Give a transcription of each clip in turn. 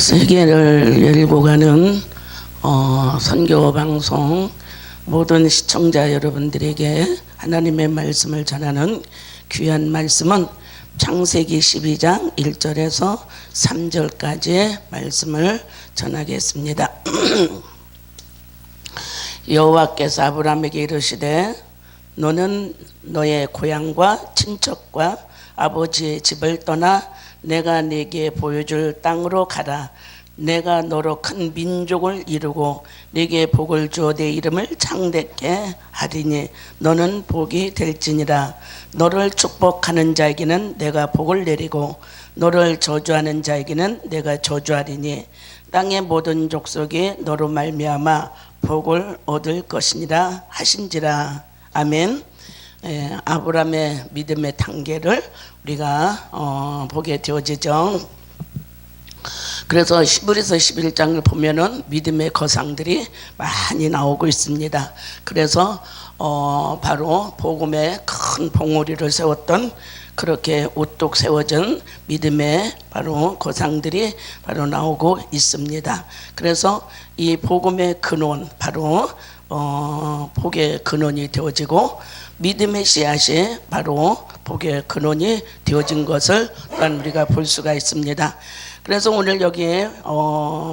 세계를 열고 가는 선교 방송 모든 시청자 여러분들에게 하나님의 말씀을 전하는 귀한 말씀은 창세기 12장 1절에서 3절까지의 말씀을 전하겠습니다. 여호와께서 아브라함에게 이르시되 너는 너의 고향과 친척과 아버지의 집을 떠나 내가 네게 보여줄 땅으로 가라. 내가 너로 큰 민족을 이루고 네게 복을 주어 내 이름을 창대케 하리니 너는 복이 될지니라. 너를 축복하는 자에게는 내가 복을 내리고 너를 저주하는 자에게는 내가 저주하리니 땅의 모든 족속이 너로 말미암아 복을 얻을 것이니라 하신지라. 아멘. 아브라함의 믿음의 단계를 우리가 보게 되어지죠. 그래서 히브리서 11장을 보면은 믿음의 거상들이 많이 나오고 있습니다. 그래서 바로 복음의 큰 봉우리를 세웠던, 그렇게 우뚝 세워진 믿음의 바로 거상들이 바로 나오고 있습니다. 그래서 이 복음의 근원, 바로 복의 근원이 되어지고 믿음의 씨앗이 바로 복의 근원이 되어진 것을 또한 우리가 볼 수가 있습니다. 그래서 오늘 여기에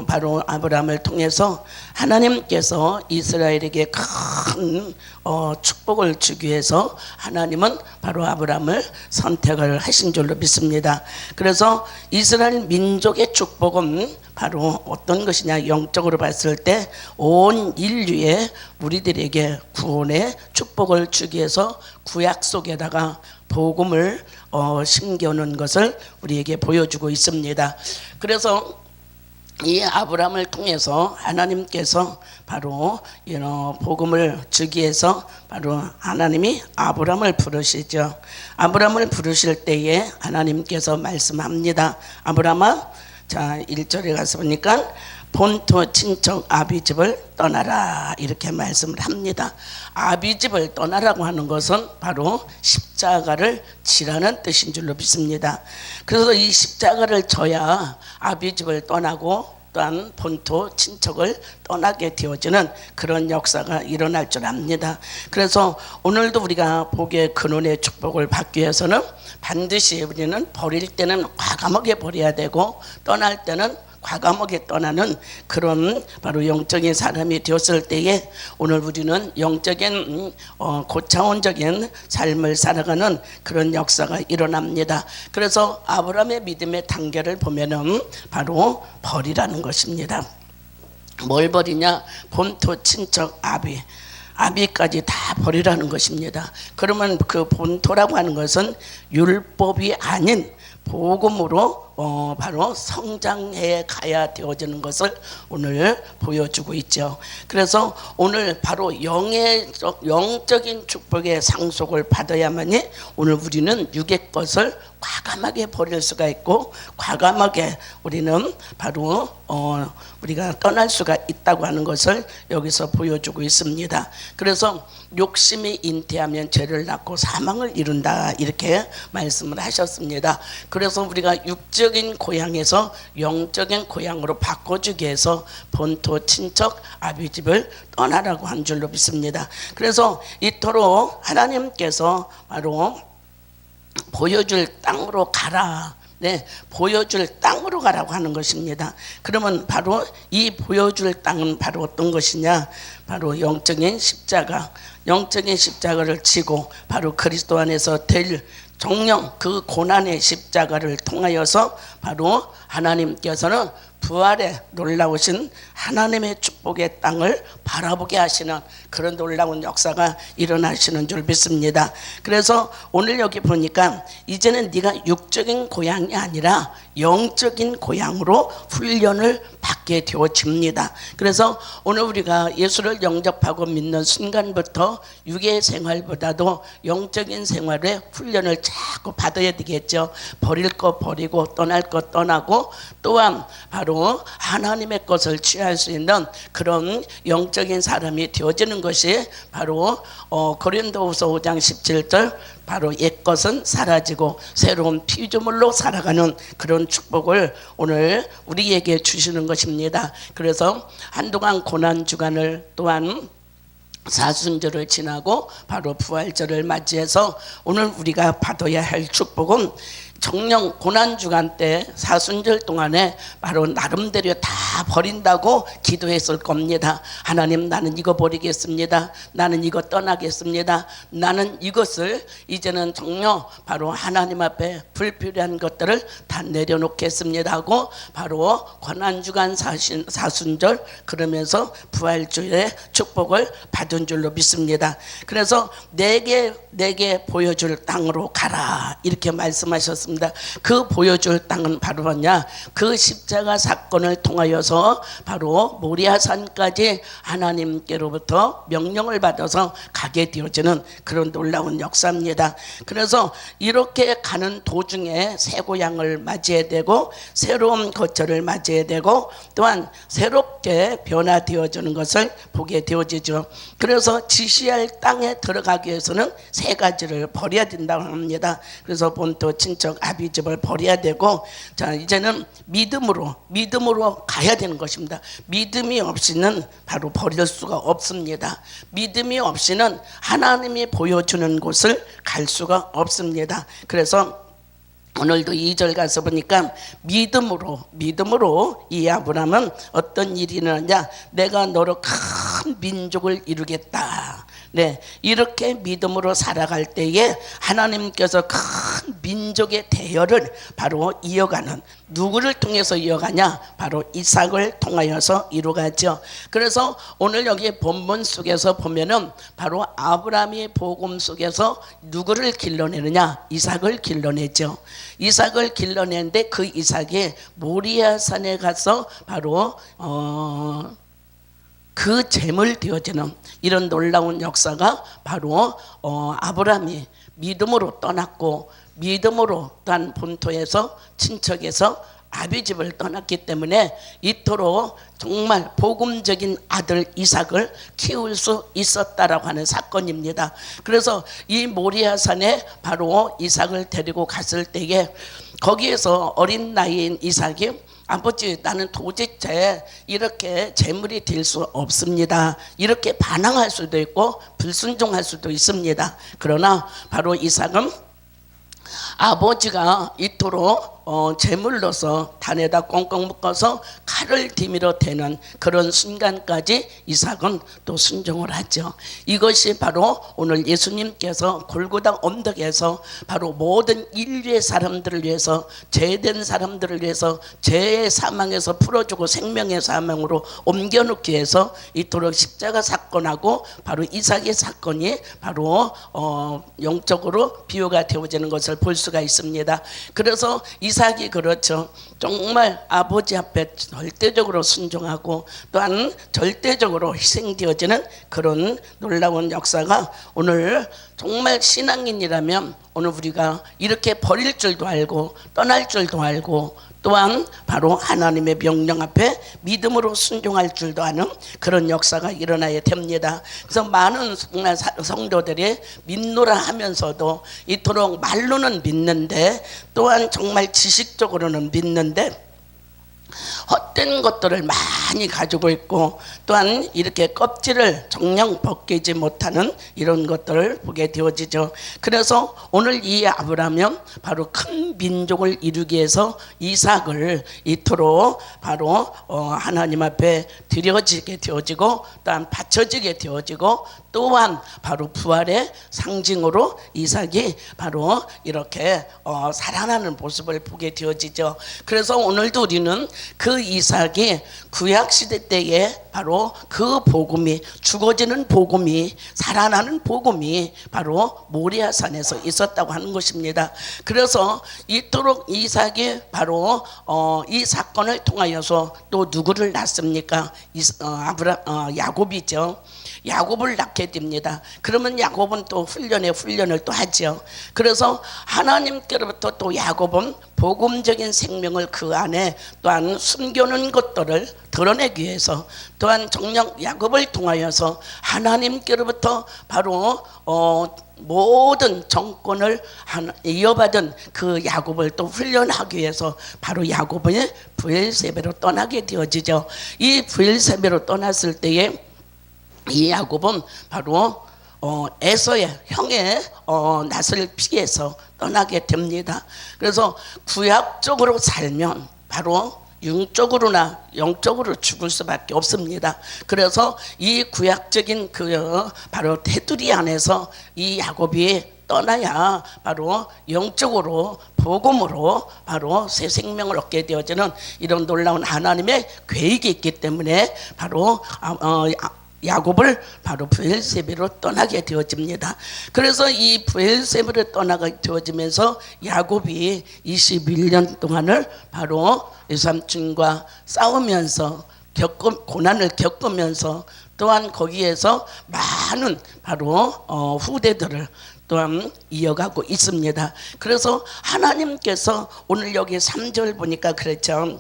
바로 아브라함을 통해서 하나님께서 이스라엘에게 큰 축복을 주기 위해서 하나님은 바로 아브라함을 선택을 하신 줄로 믿습니다. 그래서 이스라엘 민족의 축복은 바로 어떤 것이냐, 영적으로 봤을 때 온 인류의 우리들에게 구원의 축복을 주기 위해서 구약 속에다가 복음을 심겨놓은 것을 우리에게 보여주고 있습니다. 그래서 이 아브라함을 통해서 하나님께서 바로 복음을 주기 위해서 바로 하나님이 아브라함을 부르시죠. 아브라함을 부르실 때에 하나님께서 말씀합니다. 아브라함아, 자 1절에 가서 보니까 본토 친척 아비집을 떠나라, 이렇게 말씀을 합니다. 아비집을 떠나라고 하는 것은 바로 십자가를 지라는 뜻인 줄로 믿습니다. 그래서 이 십자가를 져야 아비집을 떠나고 또한 본토 친척을 떠나게 되어지는 그런 역사가 일어날 줄 압니다. 그래서 오늘도 우리가 복의 근원의 축복을 받기 위해서는 반드시 우리는 버릴 때는 과감하게 버려야 되고 떠날 때는 과감하게 떠나는 그런 바로 영적인 사람이 되었을 때에 오늘 우리는 영적인 고차원적인 삶을 살아가는 그런 역사가 일어납니다. 그래서 아브라함의 믿음의 단계를 보면은 바로 버리라는 것입니다. 뭘 버리냐? 본토 친척 아비까지 다 버리라는 것입니다. 그러면 그 본토라고 하는 것은 율법이 아닌 복음으로 바로 성장해 가야 되어지는 것을 오늘 보여주고 있죠. 그래서 오늘 바로 영적인 축복의 상속을 받아야만이 오늘 우리는 육의 것을 과감하게 버릴 수가 있고 과감하게 우리는 바로 우리가 떠날 수가 있다고 하는 것을 여기서 보여주고 있습니다. 그래서 욕심이 잉태하면 죄를 낳고 사망을 이룬다, 이렇게 말씀을 하셨습니다. 그래서 우리가 육적인 고향에서 영적인 고향으로 바꿔주기 위해서 본토 친척 아비집을 떠나라고 한 줄로 믿습니다. 그래서 이토록 하나님께서 바로 보여줄 땅으로 가라, 보여줄 땅으로 가라고 하는 것입니다. 그러면 바로 이 보여줄 땅은 바로 어떤 것이냐? 바로 영적인 십자가를 지고 바로 그리스도 안에서 될 정령, 그 고난의 십자가를 통하여서 바로 하나님께서는 부활의 놀라우신 하나님의 축복의 땅을 바라보게 하시는 그런 놀라운 역사가 일어나시는 줄 믿습니다. 그래서 오늘 여기 보니까 이제는 네가 육적인 고향이 아니라 영적인 고향으로 훈련을 받게 되어집니다. 그래서 오늘 우리가 예수를 영접하고 믿는 순간부터 육의 생활보다도 영적인 생활의 훈련을 자꾸 받아야 되겠죠. 버릴 거 버리고 떠날 거 떠나고 또한 바로 바로 하나님의 것을 취할 수 있는 그런 영적인 사람이 되어지는 것이 바로 고린도후서 5장 17절 바로 옛것은 사라지고 새로운 피조물로 살아가는 그런 축복을 오늘 우리에게 주시는 것입니다. 그래서 한동안 고난주간을 또한 사순절을 지나고 바로 부활절을 맞이해서 오늘 우리가 받아야 할 축복은 정령 고난주간 때 사순절 동안에 바로 나름대로 다 버린다고 기도했을 겁니다. 하나님, 나는 이거 버리겠습니다. 나는 이거 떠나겠습니다. 나는 이것을 이제는 정령 바로 하나님 앞에 불필요한 것들을 다 내려놓겠습니다 하고 바로 고난주간 사순절 그러면서 부활주일의 축복을 받은 줄로 믿습니다. 그래서 내게 보여줄 땅으로 가라 이렇게 말씀하셨습니다. 그 보여줄 땅은 바로 뭐냐? 그 십자가 사건을 통하여서 바로 모리아산까지 하나님께로부터 명령을 받아서 가게 되어지는 그런 놀라운 역사입니다. 그래서 이렇게 가는 도중에 새 고향을 맞이해야 되고 새로운 거처를 맞이해야 되고 또한 새롭게 변화되어지는 것을 보게 되어지죠. 그래서 지시할 땅에 들어가기 위해서는 세 가지를 버려야 된다고 합니다. 그래서 본토 친척 아비집을 버려야 되고, 자 이제는 믿음으로 가야 되는 것입니다. 믿음이 없이는 바로 버릴 수가 없습니다. 믿음이 없이는 하나님이 보여주는 곳을 갈 수가 없습니다. 그래서 오늘도 2절 가서 보니까 믿음으로 이 아브라함은 어떤 일이 일어나냐? 내가 너로 큰 민족을 이루겠다. 네, 이렇게 믿음으로 살아갈 때에 하나님께서 큰 민족의 대열을 바로 이어가는, 누구를 통해서 이어가냐? 바로 이삭을 통하여서 이루어가죠. 그래서 오늘 여기 본문 속에서 보면은 바로 아브라함의 복음 속에서 누구를 길러내느냐? 이삭을 길러내죠. 이삭을 길러내는데 그 이삭이 모리아산에 가서 바로 그 제물 되어지는 이런 놀라운 역사가 바로 아브라함이 믿음으로 떠났고 믿음으로 또한 본토에서 친척에서 아비집을 떠났기 때문에 이토록 정말 복음적인 아들 이삭을 키울 수 있었다라고 하는 사건입니다. 그래서 이 모리아산에 바로 이삭을 데리고 갔을 때에 거기에서 어린 나이인 이삭이 아버지, 나는 도대체 이렇게 재물이 될 수 없습니다. 이렇게 반항할 수도 있고 불순종할 수도 있습니다. 그러나 바로 이삭은 아버지가 이토록 제물로서 단에다 꽁꽁 묶어서 칼을 디미러 대는 그런 순간까지 이삭은 또 순종을 하죠. 이것이 바로 오늘 예수님께서 골고다 언덕에서 바로 모든 인류의 사람들을 위해서, 죄된 사람들을 위해서 죄의 사망에서 풀어주고 생명의 사망으로 옮겨놓기 위해서 이토록 십자가 사건하고 바로 이삭의 사건이 바로 영적으로 비유가 되어지는 것을 볼 수가 있습니다. 그래서 이삭이 그렇죠. 정말 아버지 앞에 절대적으로 순종하고 또한 절대적으로 희생되어지는 그런 놀라운 역사가 오늘 정말 신앙인이라면 오늘 우리가 이렇게 버릴 줄도 알고 떠날 줄도 알고 또한 바로 하나님의 명령 앞에 믿음으로 순종할 줄도 아는 그런 역사가 일어나야 됩니다. 그래서 많은 성도들이 믿노라 하면서도 이토록 말로는 믿는데 또한 정말 지식적으로는 믿는데 헛된 것들을 많이 가지고 있고 또한 이렇게 껍질을 정녕 벗기지 못하는 이런 것들을 보게 되어지죠. 그래서 오늘 이 아브라함은 바로 큰 민족을 이루기 위해서 이삭을 이토록 바로 하나님 앞에 드려지게 되어지고 또한 바쳐지게 되어지고 또한 바로 부활의 상징으로 이삭이 바로 이렇게 살아나는 모습을 보게 되어지죠. 그래서 오늘도 우리는 그 이삭이 구약시대 때에 바로 그 복음이, 죽어지는 복음이, 살아나는 복음이 바로 모리아산에서 있었다고 하는 것입니다. 그래서 이토록 이삭이 바로 이 사건을 통하여서 또 누구를 낳습니까? 야곱이죠. 야곱을 낳게 됩니다. 그러면 야곱은 또 훈련을 또 하죠. 그래서 하나님께로부터 또 야곱은 복음적인 생명을 그 안에 또한 숨겨놓은 것들을 드러내기 위해서, 또한 정녕 야곱을 통하여서 하나님께로부터 바로 모든 정권을 이어받은 그 야곱을 또 훈련하기 위해서 바로 야곱은 브엘세바로 떠나게 되어지죠. 이 브엘세바로 떠났을 때에 이 야곱은 바로 에서의 형의 낯을 피해서 떠나게 됩니다. 그래서 구약적으로 살면 바로 영적으로나 영적으로 죽을 수밖에 없습니다. 그래서 이 구약적인 바로 테두리 안에서 이 야곱이 떠나야 바로 영적으로 복음으로 바로 새 생명을 얻게 되어지는 이런 놀라운 하나님의 계획이 있기 때문에 바로 야곱을 바로 브엘세바로 떠나게 되어집니다. 그래서 이 브엘세바로 떠나게 되어지면서 야곱이 21년 동안을 바로 외삼촌과 싸우면서 고난을 겪으면서 또한 거기에서 많은 바로 후대들을 또한 이어가고 있습니다. 그래서 하나님께서 오늘 여기 3절 보니까 그랬죠.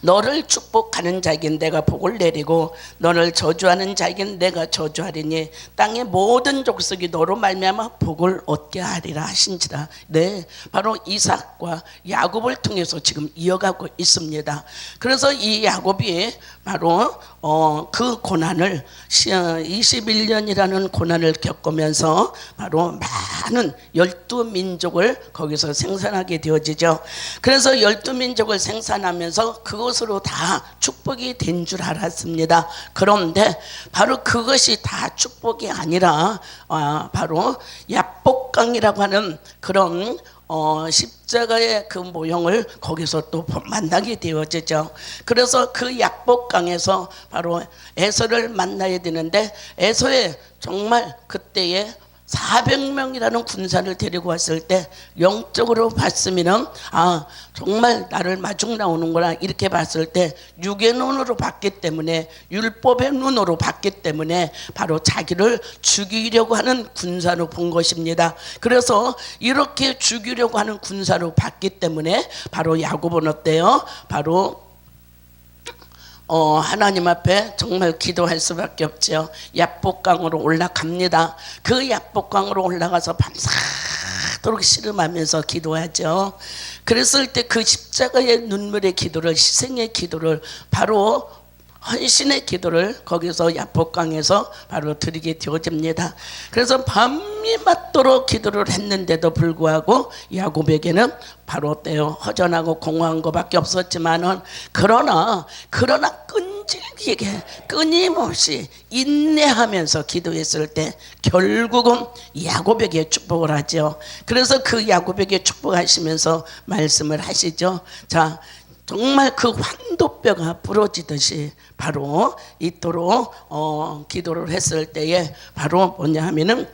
너를 축복하는 자에게 내가 복을 내리고 너를 저주하는 자에게 내가 저주하리니 땅의 모든 족속이 너로 말미암아 복을 얻게 하리라 하신지라. 네, 바로 이삭과 야곱을 통해서 지금 이어가고 있습니다. 그래서 이 야곱이 바로 그 고난을 21년이라는 고난을 겪으면서 바로 많은 12민족을 거기서 생산하게 되어지죠. 그래서 12민족을 생산하면서 그것으로 다 축복이 된 줄 알았습니다. 그런데 바로 그것이 다 축복이 아니라 바로 야복강이라고 하는 그런 십자가의 그 모형을 거기서 또 만나게 되어지죠. 그래서 그 약복강에서 바로 에서를 만나야 되는데 에서의 정말 그때에 400명이라는 군사를 데리고 왔을 때 영적으로 봤으면은 정말 나를 마중 나오는구나 이렇게 봤을 때 육의 눈으로 봤기 때문에, 율법의 눈으로 봤기 때문에 바로 자기를 죽이려고 하는 군사로 본 것입니다. 그래서 이렇게 죽이려고 하는 군사로 봤기 때문에 바로 야곱은 어때요? 바로 하나님 앞에 정말 기도할 수밖에 없죠. 약복강으로 올라갑니다. 그 약복강으로 올라가서 밤새도록 씨름하면서 기도하죠. 그랬을 때 그 십자가의 눈물의 기도를, 희생의 기도를, 바로 헌신의 기도를 거기서 야복강에서 바로 드리게 되어집니다. 그래서 밤이 맞도록 기도를 했는데도 불구하고 야곱에게는 바로 어때요? 허전하고 공허한 것밖에 없었지만은 그러나 끈질기게 끊임없이 인내하면서 기도했을 때 결국은 야곱에게 축복을 하죠. 그래서 그 야곱에게 축복하시면서 말씀을 하시죠. 자, 정말 그 환도뼈가 부러지듯이 바로 이토록 기도를 했을 때에 바로 뭐냐 하면은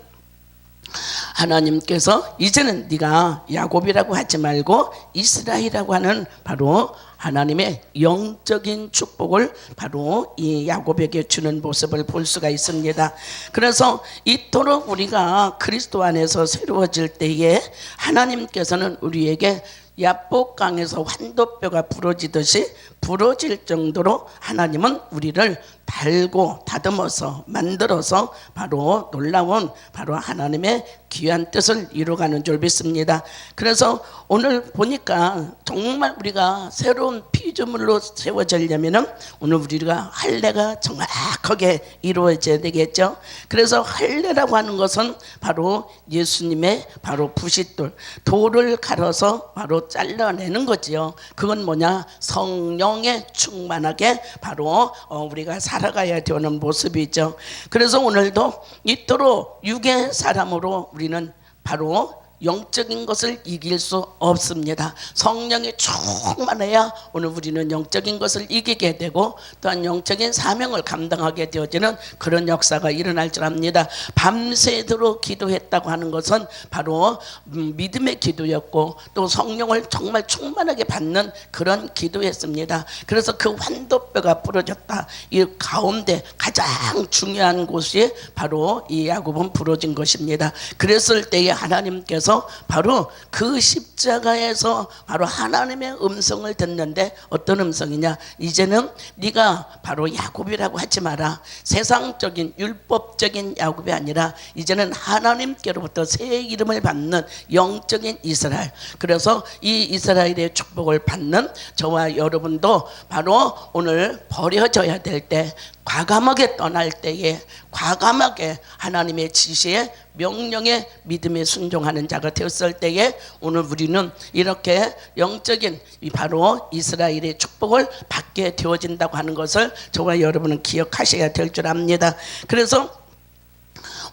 하나님께서 이제는 네가 야곱이라고 하지 말고 이스라엘이라고 하는 바로 하나님의 영적인 축복을 바로 이 야곱에게 주는 모습을 볼 수가 있습니다. 그래서 이토록 우리가 그리스도 안에서 새로워질 때에 하나님께서는 우리에게 야복강에서 환도뼈가 부러지듯이 부러질 정도로 하나님은 우리를 달고 다듬어서 만들어서 바로 놀라운 바로 하나님의 귀한 뜻을 이루어가는 줄 믿습니다. 그래서 오늘 보니까 정말 우리가 새로운 피조물로 세워지려면은 오늘 우리가 할례가 정확하게 이루어져야 되겠죠. 그래서 할례라고 하는 것은 바로 예수님의 바로 부싯돌, 돌을 갈아서 바로 잘라내는 거지요. 그건 뭐냐? 성령에 충만하게 바로 우리가 살아가야 되는 모습이죠. 그래서 오늘도 이토록 육의 사람으로 우리는 바로 영적인 것을 이길 수 없습니다. 성령이 충만해야 오늘 우리는 영적인 것을 이기게 되고 또한 영적인 사명을 감당하게 되어지는 그런 역사가 일어날 줄 압니다. 밤새도록 기도했다고 하는 것은 바로 믿음의 기도였고 또 성령을 정말 충만하게 받는 그런 기도였습니다. 그래서 그 환도뼈가 부러졌다. 이 가운데 가장 중요한 곳이 바로 이 야곱은 부러진 것입니다. 그랬을 때에 하나님께서 바로 그 십자가에서 바로 하나님의 음성을 듣는데 어떤 음성이냐? 이제는 네가 바로 야곱이라고 하지 마라. 세상적인 율법적인 야곱이 아니라 이제는 하나님께로부터 새 이름을 받는 영적인 이스라엘. 그래서 이 이스라엘의 축복을 받는 저와 여러분도 바로 오늘 버려져야 될 때, 과감하게 떠날 때에 과감하게 하나님의 지시에 명령에 믿음에 순종하는 자가 되었을 때에 오늘 우리는 이렇게 영적인 바로 이스라엘의 축복을 받게 되어진다고 하는 것을 저와 여러분은 기억하셔야 될 줄 압니다. 그래서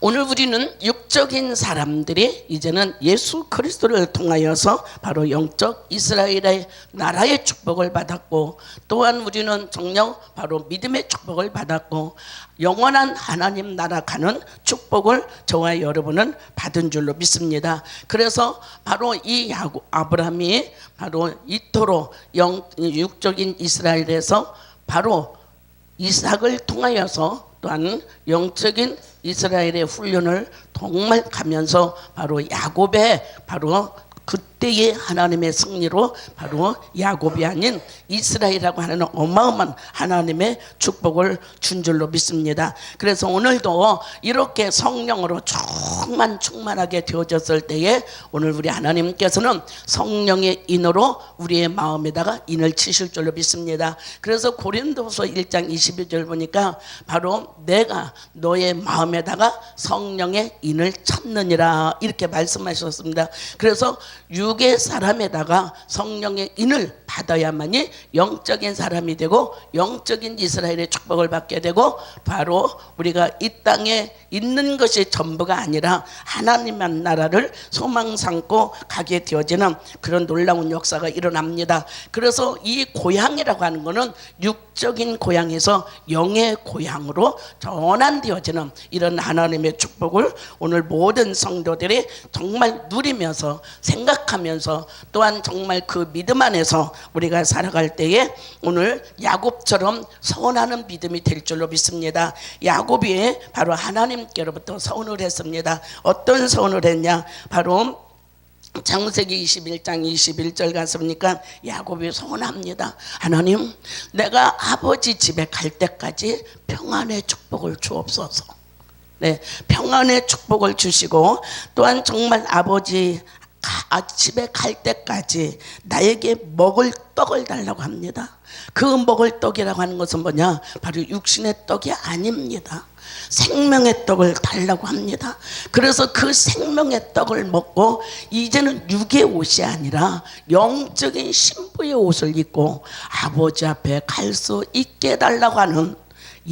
오늘 우리는 육적인 사람들이 이제는 예수 그리스도를 통하여서 바로 영적 이스라엘의 나라의 축복을 받았고 또한 우리는 정녕 바로 믿음의 축복을 받았고 영원한 하나님 나라 가는 축복을 저와 여러분은 받은 줄로 믿습니다. 그래서 바로 이 아브라함이 바로 이토록 육적인 이스라엘에서 바로 이삭을 통하여서 또한 영적인 이스라엘의 훈련을 정말 가면서 바로 야곱의 바로 그때의 하나님의 승리로 바로 야곱이 아닌 이스라엘이라고 하는 어마어마한 하나님의 축복을 준 줄로 믿습니다. 그래서 오늘도 이렇게 성령으로 충만하게 되어졌을 때에 오늘 우리 하나님께서는 성령의 인으로 우리의 마음에다가 인을 치실 줄로 믿습니다. 그래서 고린도서 1장 22절 보니까 바로 내가 너의 마음에다가 성령의 인을 쳤느니라 이렇게 말씀하셨습니다. 그래서 육의 사람에다가 성령의 인을 받아야만이 영적인 사람이 되고 영적인 이스라엘의 축복을 받게 되고 바로 우리가 이 땅에 있는 것이 전부가 아니라 하나님의 나라를 소망 삼고 가게 되어지는 그런 놀라운 역사가 일어납니다. 그래서 이 고향이라고 하는 것은 육적인 고향에서 영의 고향으로 전환되어지는 이런 하나님의 축복을 오늘 모든 성도들이 정말 누리면서 생각하면서 또한 정말 그 믿음 안에서 우리가 살아갈 때에 오늘 야곱처럼 서원하는 믿음이 될 줄로 믿습니다. 야곱이 바로 하나님께로부터 서원을 했습니다. 어떤 서원을 했냐? 바로 창세기 21장 21절 갔습니까? 야곱이 서원합니다. 하나님, 내가 아버지 집에 갈 때까지 평안의 축복을 주옵소서. 네, 평안의 축복을 주시고 또한 정말 아버지 집에 갈 때까지 나에게 먹을 떡을 달라고 합니다. 그 먹을 떡이라고 하는 것은 뭐냐? 바로 육신의 떡이 아닙니다. 생명의 떡을 달라고 합니다. 그래서 그 생명의 떡을 먹고 이제는 육의 옷이 아니라 영적인 신부의 옷을 입고 아버지 앞에 갈 수 있게 달라고 하는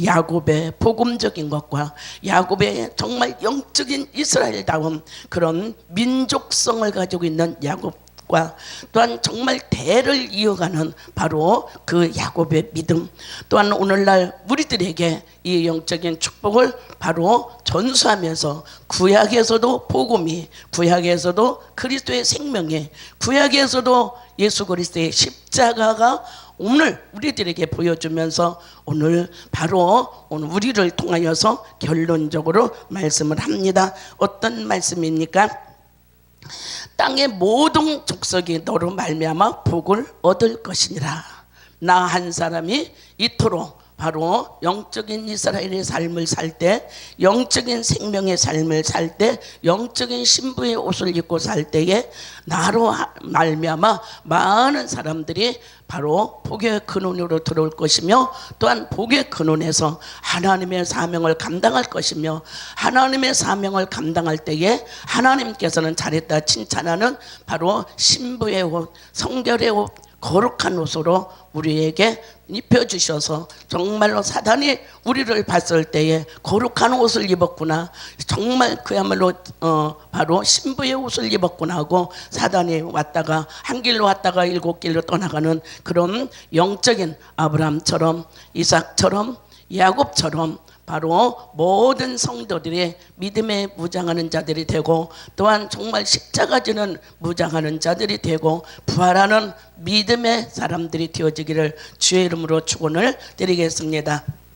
야곱의 복음적인 것과 야곱의 정말 영적인 이스라엘다운 그런 민족성을 가지고 있는 야곱과 또한 정말 대를 이어가는 바로 그 야곱의 믿음, 또한 오늘날 우리들에게 이 영적인 축복을 바로 전수하면서 구약에서도 복음이, 구약에서도 그리스도의 생명이, 구약에서도 예수 그리스도의 십자가가 오늘 우리들에게 보여주면서 오늘 바로 오늘 우리를 통하여서 결론적으로 말씀을 합니다. 어떤 말씀입니까? 땅의 모든 족속이 너로 말미암아 복을 얻을 것이니라. 나 한 사람이 이토록 바로 영적인 이스라엘의 삶을 살 때, 영적인 생명의 삶을 살 때, 영적인 신부의 옷을 입고 살 때에 나로 말미암아 많은 사람들이 바로 복의 근원으로 들어올 것이며 또한 복의 근원에서 하나님의 사명을 감당할 것이며 하나님의 사명을 감당할 때에 하나님께서는 잘했다 칭찬하는 바로 신부의 옷, 성결의 옷, 거룩한 옷으로 우리에게 입혀주셔서 정말로 사단이 우리를 봤을 때에 거룩한 옷을 입었구나, 정말 그야말로 바로 신부의 옷을 입었구나 하고 사단이 왔다가 한 길로 왔다가 일곱 길로 떠나가는 그런 영적인 아브라함처럼 이삭처럼 야곱처럼 바로 모든 성도들이 믿음에 무장하는 자들이 되고, 또한 정말 십자가 지는 무장하는 자들이 되고 부활하는 믿음의 사람들이 되어지기를 주의 이름으로 축원을 드리겠습니다.